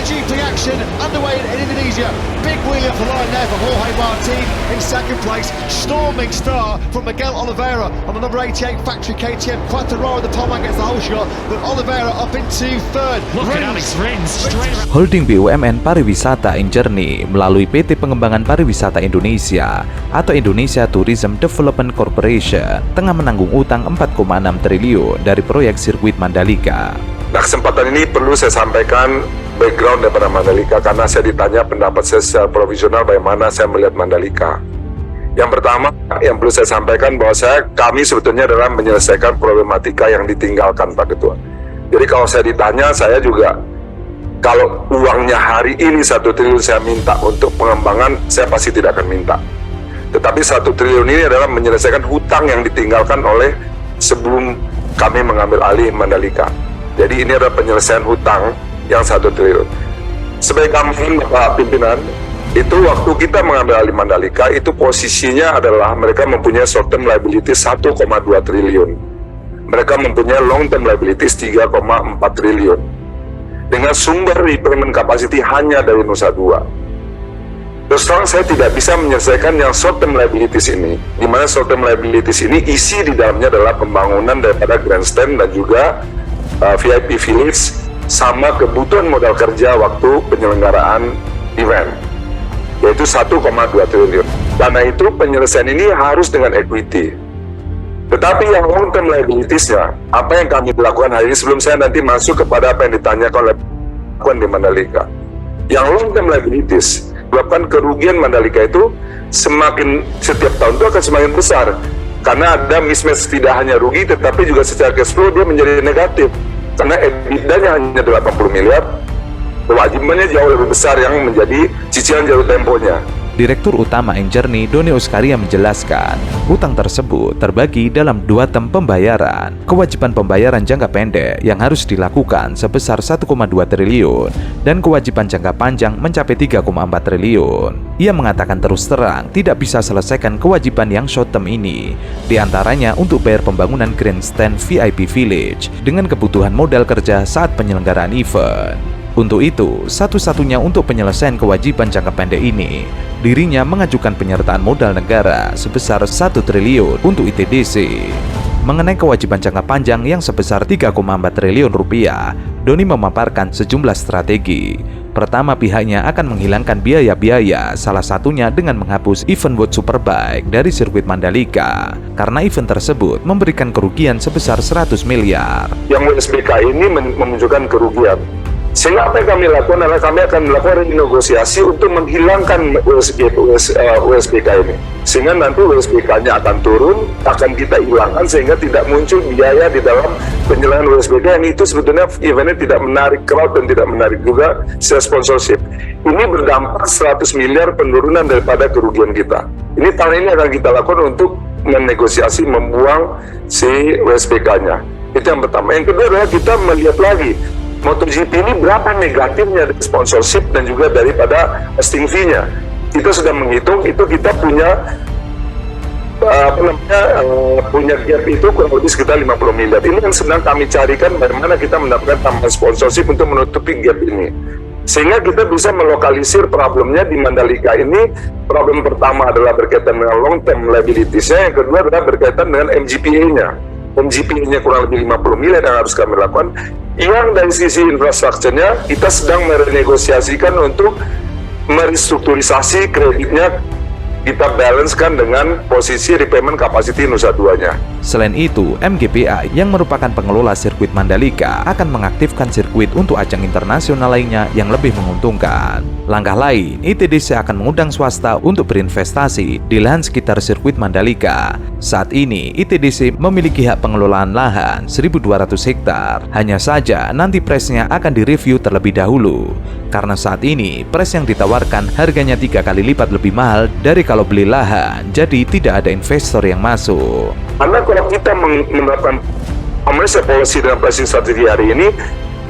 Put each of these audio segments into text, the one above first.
MotoGP action underway in Indonesia. Big wheeler for line there for Jorge Martin in second place. Storming start from Miguel Oliveira on the number 88 factory KTM. Quartararo the Tomac gets the whole shot, but Oliveira up into third. Look at Alex Rins straight around. Holding BUMN Pariwisata Injourney melalui PT Pengembangan Pariwisata Indonesia atau Indonesia Tourism Development Corporation tengah menanggung utang 4,6 triliun dari proyek sirkuit Mandalika. Nah, kesempatan ini perlu saya sampaikan background daripada Mandalika karena saya ditanya pendapat saya secara provisional bagaimana saya melihat Mandalika. Yang pertama yang perlu saya sampaikan bahwa kami sebetulnya adalah menyelesaikan problematika yang ditinggalkan Pak Ketua. Jadi kalau saya ditanya, saya juga kalau uangnya hari ini 1 triliun saya minta untuk pengembangan, saya pasti tidak akan minta. Tetapi 1 triliun ini adalah menyelesaikan hutang yang ditinggalkan oleh sebelum kami mengambil alih Mandalika. Jadi ini adalah penyelesaian hutang yang 1 triliun. Sebagai kami Bapak Pimpinan, itu waktu kita mengambil alih Mandalika, itu posisinya adalah mereka mempunyai short term liabilities 1,2 triliun. Mereka mempunyai long term liabilities 3,4 triliun. Dengan sumber repayment capacity hanya dari Nusa Dua. Terus terang saya tidak bisa menyelesaikan yang short term liabilities ini, di mana short term liabilities ini isi di dalamnya adalah pembangunan daripada grandstand dan juga VIP Village sama kebutuhan modal kerja waktu penyelenggaraan event, yaitu 1,2 triliun. Karena itu penyelesaian ini harus dengan equity. Tetapi yang long term liabilities-nya, apa yang kami lakukan hari ini sebelum saya nanti masuk kepada apa yang ditanyakan oleh di Mandalika. Yang long term liabilities menyebabkan kerugian Mandalika itu semakin setiap tahun itu akan semakin besar. Karena ada mismatch, tidak hanya rugi tetapi juga secara cash flow dia menjadi negatif. Karena EBITDA-nya hanya 80 miliar, kewajibannya jauh lebih besar yang menjadi cicilan jatuh temponya. Direktur Utama Injourney Doni Oskaria menjelaskan, utang tersebut terbagi dalam 2 tem pembayaran. Kewajiban pembayaran jangka pendek yang harus dilakukan sebesar 1,2 triliun dan kewajiban jangka panjang mencapai 3,4 triliun. Ia mengatakan terus terang tidak bisa selesaikan kewajiban yang short term ini, diantaranya untuk bayar pembangunan grandstand VIP Village dengan kebutuhan modal kerja saat penyelenggaraan event. Untuk itu, satu-satunya untuk penyelesaian kewajiban jangka pendek ini, dirinya mengajukan penyertaan modal negara sebesar 1 triliun untuk ITDC. Mengenai kewajiban jangka panjang yang sebesar 3,4 triliun rupiah, Doni memaparkan sejumlah strategi. Pertama, pihaknya akan menghilangkan biaya-biaya, salah satunya dengan menghapus event World Superbike dari sirkuit Mandalika, karena event tersebut memberikan kerugian sebesar 100 miliar. Yang WSBK ini menunjukkan kerugian. Sehingga apa yang kami lakukan adalah kami akan melakukan renegosiasi untuk menghilangkan WSBK ini. Sehingga nanti WSBK-nya akan turun, akan kita hilangkan sehingga tidak muncul biaya di dalam penyelenggaraan WSBK yang itu sebetulnya eventnya tidak menarik crowd dan tidak menarik juga secara sponsorship. Ini berdampak 100 miliar penurunan daripada kerugian kita. Ini tahun ini akan kita lakukan untuk menegosiasi membuang si WSBK-nya. Itu yang pertama. Yang kedua adalah kita melihat lagi MotoGP ini berapa negatifnya dari sponsorship dan juga daripada hosting fee-nya. Kita sudah menghitung itu kita punya punya gap itu kurang lebih sekitar 50 miliar. Ini yang sedang kami carikan bagaimana kita mendapatkan tambahan sponsorship untuk menutupi gap ini. Sehingga kita bisa melokalisir problemnya di Mandalika ini. Problem pertama adalah berkaitan dengan long term liabilities-nya, yang kedua adalah berkaitan dengan MGPA-nya. MGP-nya kurang lebih 50 miliar yang harus kami lakukan. Yang dari sisi infrastrukturnya kita sedang merenegosiasikan untuk merestrukturisasi kreditnya, kita balancekan dengan posisi repayment capacity Nusa Duanya. Selain itu, MGPA yang merupakan pengelola sirkuit Mandalika akan mengaktifkan sirkuit untuk ajang internasional lainnya yang lebih menguntungkan. Langkah lain, ITDC akan mengundang swasta untuk berinvestasi di lahan sekitar sirkuit Mandalika. Saat ini, ITDC memiliki hak pengelolaan lahan 1.200 hektar. Hanya saja, nanti price-nya akan direview terlebih dahulu. Karena saat ini, price yang ditawarkan harganya 3 kali lipat lebih mahal dari kalau beli lahan, jadi tidak ada investor yang masuk. Karena kalau kita menerapkan commercial policy dan pricing strategi hari ini,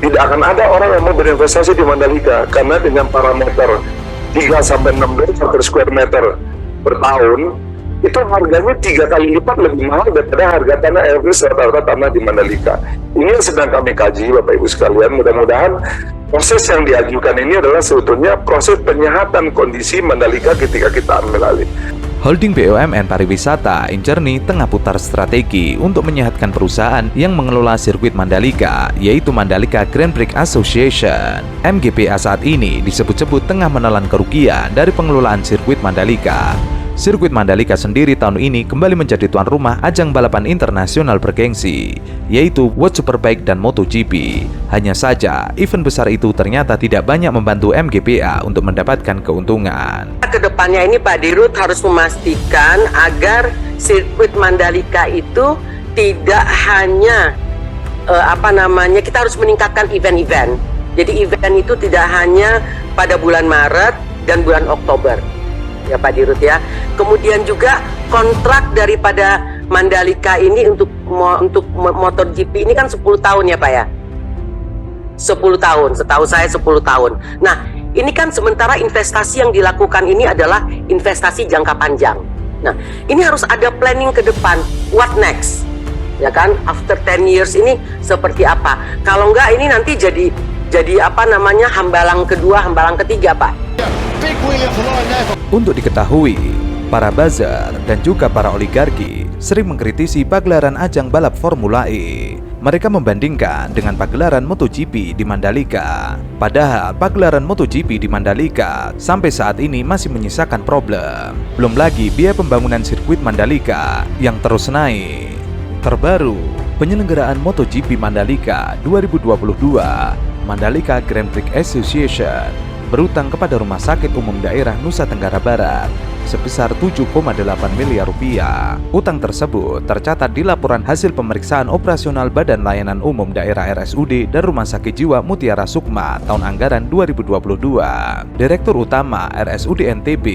tidak akan ada orang yang mau berinvestasi di Mandalika karena dengan parameter 3-6 dolar per square meter per tahun, itu harganya 3 kali lipat lebih mahal daripada harga tanah average rata-rata tanah di Mandalika. Ini yang sedang kami kaji, Bapak Ibu sekalian. Mudah-mudahan proses yang diajukan ini adalah sebetulnya proses penyehatan kondisi Mandalika ketika kita ambil alih. Holding BUMN Pariwisata Injourney tengah putar strategi untuk menyehatkan perusahaan yang mengelola sirkuit Mandalika, yaitu Mandalika Grand Prix Association. MGPA saat ini disebut-sebut tengah menelan kerugian dari pengelolaan sirkuit Mandalika. Sirkuit Mandalika sendiri tahun ini kembali menjadi tuan rumah ajang balapan internasional bergengsi, yaitu World Superbike dan MotoGP. Hanya saja, event besar itu ternyata tidak banyak membantu MGPA untuk mendapatkan keuntungan. Kedepannya ini Pak Dirut harus memastikan agar sirkuit Mandalika itu tidak hanya kita harus meningkatkan event-event. Jadi event itu tidak hanya pada bulan Maret dan bulan Oktober. Ya Pak Dirut ya. Kemudian juga kontrak daripada Mandalika ini untuk MotoGP ini kan 10 tahun ya Pak ya. 10 tahun, setahu saya 10 tahun. Nah, ini kan sementara investasi yang dilakukan ini adalah investasi jangka panjang. Nah, ini harus ada planning ke depan. What next? Ya kan, after 10 years ini seperti apa? Kalau enggak ini nanti jadi hambalang kedua, hambalang ketiga Pak. Big wheel of the line there for Untuk diketahui, para buzzer dan juga para oligarki sering mengkritisi pagelaran ajang balap Formula E. Mereka membandingkan dengan pagelaran MotoGP di Mandalika. Padahal pagelaran MotoGP di Mandalika sampai saat ini masih menyisakan problem. Belum lagi biaya pembangunan sirkuit Mandalika yang terus naik. Terbaru, penyelenggaraan MotoGP Mandalika 2022, Mandalika Grand Prix Association berutang kepada Rumah Sakit Umum Daerah Nusa Tenggara Barat sebesar 7,8 miliar rupiah. Utang tersebut tercatat di laporan hasil pemeriksaan operasional Badan Layanan Umum Daerah RSUD dan Rumah Sakit Jiwa Mutiara Sukma tahun anggaran 2022. Direktur Utama RSUD NTB,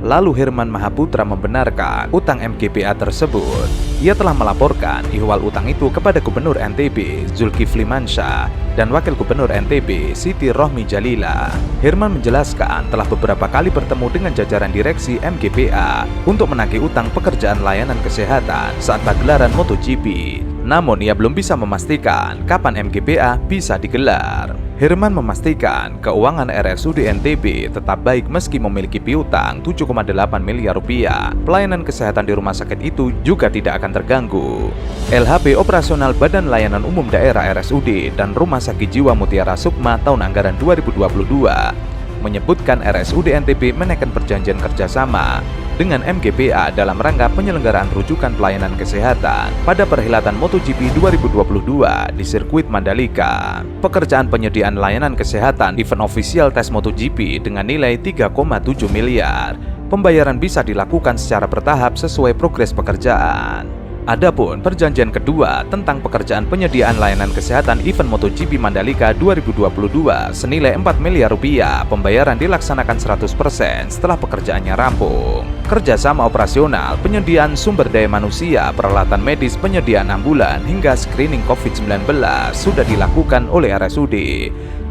lalu Herman Mahaputra membenarkan utang MGPA tersebut. Ia telah melaporkan ihwal utang itu kepada Gubernur NTB Zulkifli Mansyah dan Wakil Gubernur NTB Siti Rohmi Jalila. Herman menjelaskan telah beberapa kali bertemu dengan jajaran direksi MGPA untuk menagih utang pekerjaan layanan kesehatan saat pagelaran MotoGP. Namun ia belum bisa memastikan kapan MGPA bisa digelar. Herman memastikan keuangan RSUD NTB tetap baik meski memiliki piutang 7,8 miliar rupiah. Pelayanan kesehatan di rumah sakit itu juga tidak akan terganggu. LHP operasional Badan Layanan Umum Daerah RSUD dan Rumah Sakit Jiwa Mutiara Sukma tahun anggaran 2022 menyebutkan RSUD NTB menaikkan perjanjian kerjasama dengan MGPA dalam rangka penyelenggaraan rujukan pelayanan kesehatan pada perhelatan MotoGP 2022 di sirkuit Mandalika. Pekerjaan penyediaan layanan kesehatan event official tes MotoGP dengan nilai 3,7 miliar. Pembayaran bisa dilakukan secara bertahap sesuai progres pekerjaan. Adapun perjanjian kedua tentang pekerjaan penyediaan layanan kesehatan event MotoGP Mandalika 2022 senilai 4 miliar rupiah, pembayaran dilaksanakan 100% setelah pekerjaannya rampung. Kerjasama operasional, penyediaan sumber daya manusia, peralatan medis, penyediaan ambulan, hingga screening COVID-19 sudah dilakukan oleh RSUD.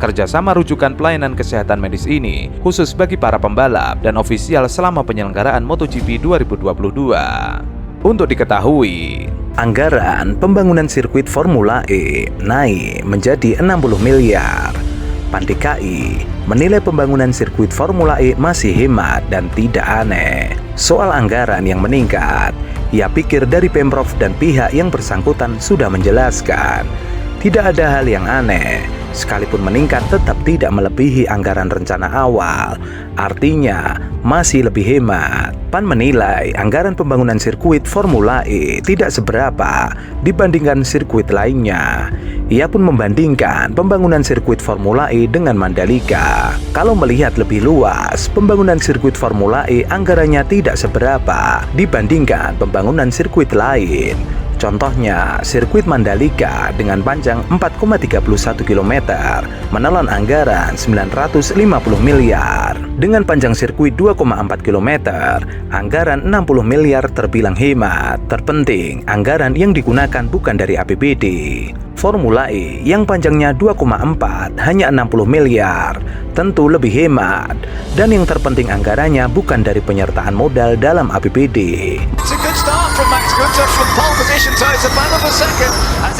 Kerjasama rujukan pelayanan kesehatan medis ini khusus bagi para pembalap dan ofisial selama penyelenggaraan MotoGP 2022. Untuk diketahui, anggaran pembangunan sirkuit Formula E naik menjadi 60 miliar. Pandai menilai pembangunan sirkuit Formula E masih hemat dan tidak aneh. Soal anggaran yang meningkat, ia pikir dari Pemprov dan pihak yang bersangkutan sudah menjelaskan. Tidak ada hal yang aneh, sekalipun meningkat tetap tidak melebihi anggaran rencana awal. Artinya, masih lebih hemat. PAN menilai anggaran pembangunan sirkuit Formula E tidak seberapa dibandingkan sirkuit lainnya. Ia pun membandingkan pembangunan sirkuit Formula E dengan Mandalika. Kalau melihat lebih luas, pembangunan sirkuit Formula E anggarannya tidak seberapa dibandingkan pembangunan sirkuit lain. Contohnya, sirkuit Mandalika dengan panjang 4,31 km menelan anggaran 950 miliar. Dengan panjang sirkuit 2,4 km, anggaran 60 miliar terbilang hemat. Terpenting, anggaran yang digunakan bukan dari APBD. Formula E yang panjangnya 2,4 hanya 60 miliar, tentu lebih hemat. Dan yang terpenting anggarannya bukan dari penyertaan modal dalam APBD. It's a good start from Max Günther from pole position, so it's a battle for second as